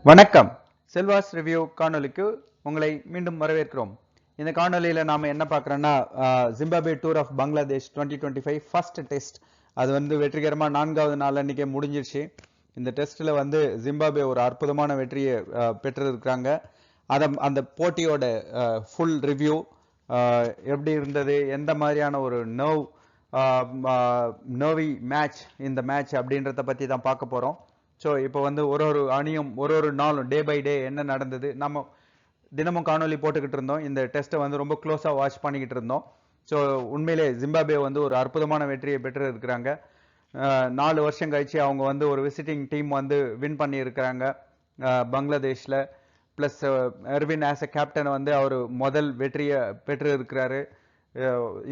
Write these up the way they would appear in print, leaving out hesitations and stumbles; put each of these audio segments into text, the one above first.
வணக்கம். செல்வாஸ் ரிவ்யூ காணொளிக்கு உங்களை மீண்டும் வரவேற்கிறோம். இந்த காணொளியில நாம என்ன பார்க்கறோம்னா Zimbabwe tour of Bangladesh 2025 first test அது வந்து வெற்றிகரமா 4வது நாள் அன்னைக்கே முடிஞ்சிருச்சு. இந்த டெஸ்ட்ல வந்து ஜிம்பாப்வே ஒரு அற்புதமான வெற்றியை பெற்றிருக்காங்க. அந்த போட்டியோட ஃபுல் ரிவ்யூ எப்படி இருந்தது, எந்த மாதிரியான ஒரு நர்வி மேட்ச் இந்த மேட்ச் அப்படின்றத பத்தி தான் பார்க்க போறோம். ஸோ இப்போ வந்து ஒரு அணியும் ஒரு நாளும் டே பை டே என்ன நடந்தது, நம்ம தினமும் காணொலி போட்டுக்கிட்டு இருந்தோம். இந்த டெஸ்ட்டை வந்து ரொம்ப க்ளோஸாக வாட்ச் பண்ணிக்கிட்டு இருந்தோம். ஸோ உண்மையிலே ஜிம்பாப்வே வந்து ஒரு அற்புதமான வெற்றியை பெற்று இருக்கிறாங்க. 4 வருஷம் கழிச்சு அவங்க வந்து ஒரு விசிட்டிங் டீம் வந்து வின் பண்ணி இருக்கிறாங்க பங்களாதேஷில். Plus Ervine as a captain வந்து அவர் முதல் வெற்றியை பெற்று இருக்கிறாரு.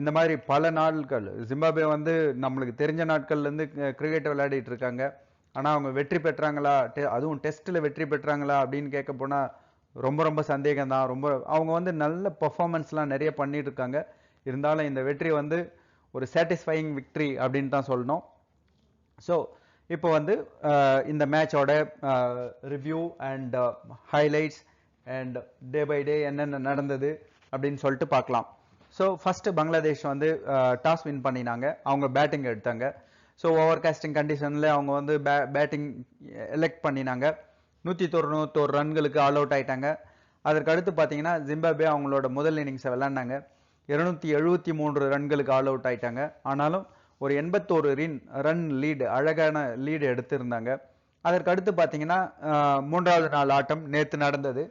இந்த மாதிரி பல நாட்கள் ஜிம்பாப்வே வந்து நம்மளுக்கு தெரிஞ்ச நாட்கள்லேருந்து கிரிக்கெட் விளையாடிட்டு இருக்காங்க. ஆனால் அவங்க வெற்றி பெற்றாங்களா, அதுவும் டெஸ்ட்டில் வெற்றி பெற்றாங்களா அப்படின்னு கேட்க போனால் ரொம்ப ரொம்ப சந்தேகம் தான். அவங்க வந்து நல்ல பர்ஃபார்மன்ஸ்லாம் நிறைய பண்ணிட்டு இருக்காங்க. இருந்தாலும் இந்த வெற்றி வந்து ஒரு சாட்டிஸ்ஃபையிங் விக்ட்ரி அப்படின்னு தான் சொல்லணும். ஸோ இப்போ வந்து இந்த மேட்சோட review and highlights and day by day என்னென்ன நடந்தது அப்படின்னு சொல்லிட்டு பார்க்கலாம். ஸோ ஃபர்ஸ்ட் பங்களாதேஷ் வந்து டாஸ் வின் பண்ணினாங்க. அவங்க பேட்டிங் எடுத்தாங்க. ஸோ ஓவர் காஸ்டிங் கண்டிஷனில் அவங்க வந்து பேட்டிங் எலெக்ட் பண்ணினாங்க. 191 ரன்களுக்கு ஆல் அவுட் ஆயிட்டாங்க. அதற்கு அடுத்து பார்த்தீங்கன்னா ஜிம்பாப்வே அவங்களோட முதல் இன்னிங்ஸை விளையாண்டாங்க. 273 ரன்களுக்கு ஆல் அவுட் ஆயிட்டாங்க. ஆனாலும் ஒரு 81 ரன் லீடு, அழகான லீடு எடுத்திருந்தாங்க. அதற்கு அடுத்து பார்த்தீங்கன்னா 3வது நாள் ஆட்டம் நேற்று நடந்தது.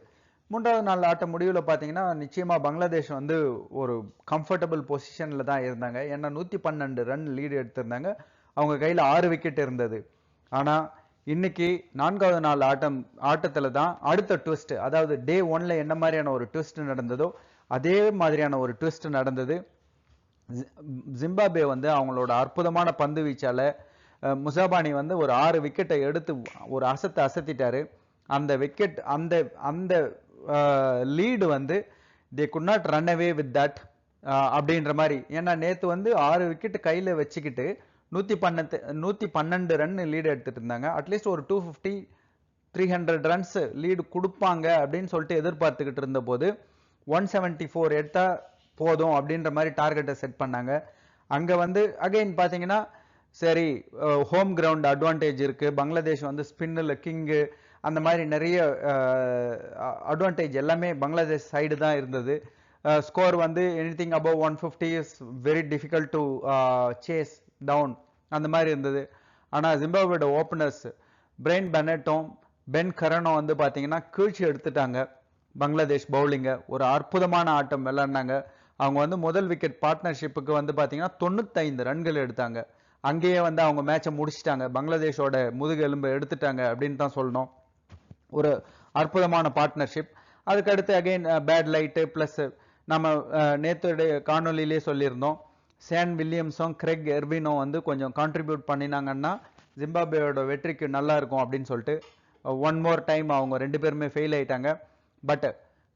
3வது நாள் ஆட்டம் முடிவில் பார்த்தீங்கன்னா நிச்சயமா பங்களாதேஷ் வந்து ஒரு கம்ஃபர்டபுள் பொசிஷன்ல தான் இருந்தாங்க. ஏன்னா 112 ரன் லீடு எடுத்திருந்தாங்க. அவங்க கையில் 6 விக்கெட் இருந்தது. ஆனா இன்னைக்கு 4வது நாள் ஆட்டத்துல தான் அடுத்த ட்விஸ்ட், அதாவது டே 1ல என்ன மாதிரியான ஒரு ட்விஸ்ட் நடந்ததோ அதே மாதிரியான ஒரு ட்விஸ்ட் நடந்தது. ஜிம்பாப்வே வந்து அவங்களோட அற்புதமான பந்து வீச்சால முசாபானி வந்து ஒரு 6 விக்கெட்டை எடுத்து ஒரு அசத்திட்டாரு. அந்த விக்கெட் அந்த லீடு வந்து தே could not run away with that அப்படின்ற மாதிரி. ஏன்னா நேத்து வந்து 6 விக்கெட் கையில வச்சுக்கிட்டு 112 ரன் லீடு எடுத்துட்டு இருந்தாங்க. அட்லீஸ்ட் ஒரு 250-300 ரன்ஸ் லீடு கொடுப்பாங்க அப்படின்னு சொல்லிட்டு எதிர்பார்த்துக்கிட்டு இருந்த போது 174 எடுத்தா போதும் அப்படின்ற மாதிரி டார்கெட்டை செட் பண்ணாங்க. அங்க வந்து அகைன் பாத்தீங்கன்னா சரி, ஹோம் கிரவுண்ட் அட்வான்டேஜ் இருக்கு, பங்களாதேஷ் வந்து ஸ்பின்னில் கிங்கு, அந்த மாதிரி நிறைய அட்வான்டேஜ் எல்லாமே பங்களாதேஷ் சைடு தான் இருந்தது. ஸ்கோர் வந்து anything above 150 is very difficult to chase down, அந்த மாதிரி இருந்தது. ஆனால் ஜிம்பாப்வேயோட ஓப்பனர்ஸ் பிரெயின் பெனட்டும் பென் கரனும் வந்து பார்த்தீங்கன்னா கீழ்ச்சி எடுத்துட்டாங்க பங்களாதேஷ் பவுலிங்கை. ஒரு அற்புதமான ஆட்டம் விளையாடினாங்க. அவங்க வந்து முதல் விக்கெட் பார்ட்னர்ஷிப்புக்கு வந்து பார்த்தீங்கன்னா 95 ரன்கள் எடுத்தாங்க. அங்கேயே வந்து அவங்க மேட்சை முடிச்சிட்டாங்க. பங்களாதேஷோட முதுகெலும்பை எடுத்துட்டாங்க அப்படின்னு தான் சொல்லணும். ஒரு அற்புதமான பார்ட்னர்ஷிப். அதுக்கடுத்து அகைன் பேட் லைட்டு பிளஸ் நம்ம நேற்றுடைய காணொலியிலே சொல்லியிருந்தோம், சேன் வில்லியம்ஸும் கிரெக் எர்வினும் வந்து கொஞ்சம் கான்ட்ரிபியூட் பண்ணினாங்கன்னா ஜிம்பாப்வேயோட வெற்றிக்கு நல்லா இருக்கும் அப்படின்னு சொல்லிட்டு ஒன் மோர் டைம் அவங்க 2 பேருமே ஃபெயில் ஆயிட்டாங்க. பட்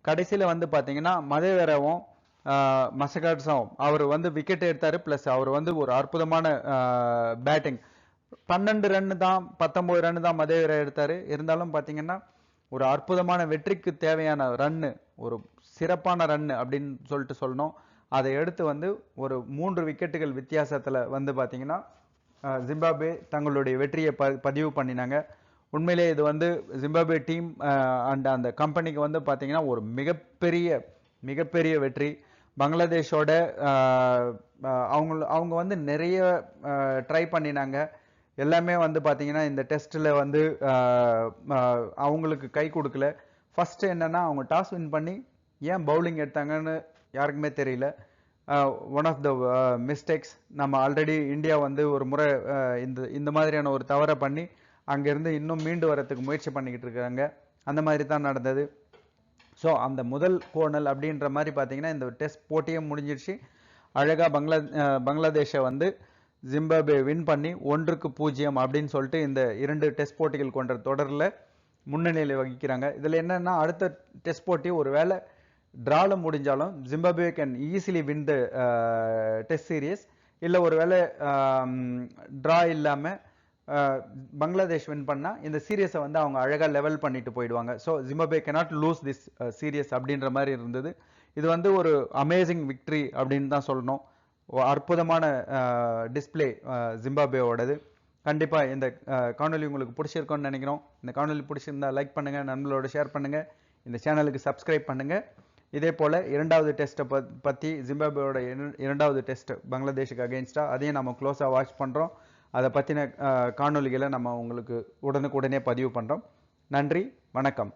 கடைசியில் வந்து பார்த்தீங்கன்னா மதேவரவும் மசகாட்ஸும் அவர் வந்து விக்கெட் எடுத்தாரு. பிளஸ் அவர் வந்து ஒரு அற்புதமான பேட்டிங், 12 ரன் தான் 19 ரன் தான் மதேவர எடுத்தாரு. இருந்தாலும் பார்த்தீங்கன்னா ஒரு அற்புதமான வெற்றிக்கு தேவையான ரன்னு, ஒரு சிறப்பான ரன்னு அப்படின்னு சொல்லிட்டு சொல்லணும். அதை எடுத்து வந்து ஒரு 3 விக்கெட்டுகள் வித்தியாசத்தில் வந்து பார்த்தீங்கன்னா ஜிம்பாப்வே தங்களுடைய வெற்றியை பதிவு பண்ணினாங்க. உண்மையிலே இது வந்து ஜிம்பாப்வே டீம் அண்ட் அந்த கம்பெனிக்கு வந்து பார்த்தீங்கன்னா ஒரு மிகப்பெரிய வெற்றி. பங்களாதேஷோட அவங்க வந்து நிறைய ட்ரை பண்ணினாங்க. எல்லாமே வந்து பார்த்தீங்கன்னா இந்த டெஸ்ட்டில் வந்து அவங்களுக்கு கை கொடுக்கல. ஃபர்ஸ்ட் என்னன்னா அவங்க டாஸ் வின் பண்ணி ஏன் பவுலிங் எடுத்தாங்கன்னு யாருக்குமே தெரியல. One of the mistakes. நம்ம ஆல்ரெடி இந்தியா வந்து ஒரு முறை இந்த மாதிரியான ஒரு தவறை பண்ணி அங்கேருந்து இன்னும் மீண்டு வரத்துக்கு முயற்சி பண்ணிக்கிட்டு இருக்காங்க. அந்த மாதிரி தான் நடந்தது. ஸோ அந்த முதல் கோணல் அப்படின்ற மாதிரி பார்த்தீங்கன்னா இந்த டெஸ்ட் போட்டியே முடிஞ்சிருச்சு. அழகாக பங்களாதேஷை வந்து ஜிம்பாப்வே வின் பண்ணி 1-0 அப்படின்னு சொல்லிட்டு இந்த 2 டெஸ்ட் போட்டிகள் கொண்ட தொடரில் முன்னணியில் வகிக்கிறாங்க. இதில் என்னன்னா அடுத்த டெஸ்ட் போட்டி ஒரு வேளை டிரால முடிஞ்சாலும் Zimbabwe can easily win the test series. இல்லை ஒரு வேளை டிரா இல்லாமல் பங்களாதேஷ் வின் பண்ணா இந்த சீரியஸை வந்து அவங்க அழகா லெவல் பண்ணிட்டு போயிடுவாங்க. So Zimbabwe cannot lose this series அப்படின்ற மாதிரி இருந்தது. இது வந்து ஒரு அமேசிங் விக்டரி அப்படின்னு தான் சொல்லணும். அற்புதமான டிஸ்பிளே ஜிம்பாப்வேவோடது. கண்டிப்பா இந்த காணொலி உங்களுக்கு பிடிச்சிருக்கும்னு நினைக்கிறோம். இந்த காணொலி பிடிச்சிருந்தா லைக் பண்ணுங்க, நண்பர்களோட ஷேர் பண்ணுங்க, இந்த சேனலுக்கு சப்ஸ்கிரைப் பண்ணுங்க. இதே போல இரண்டாவது டெஸ்ட்டை பத்தி ஜிம்பாப்வேயோட இரண்டாவது டெஸ்ட் பங்களாதேஷுக்கு அகெயின்ஸ்டா அதையும் நம்ம க்ளோஸா வாட்ச் பண்றோம். அதை பத்தின காணொலிகளை நம்ம உங்களுக்கு உடனுக்குடனே பதிவு பண்றோம். நன்றி, வணக்கம்.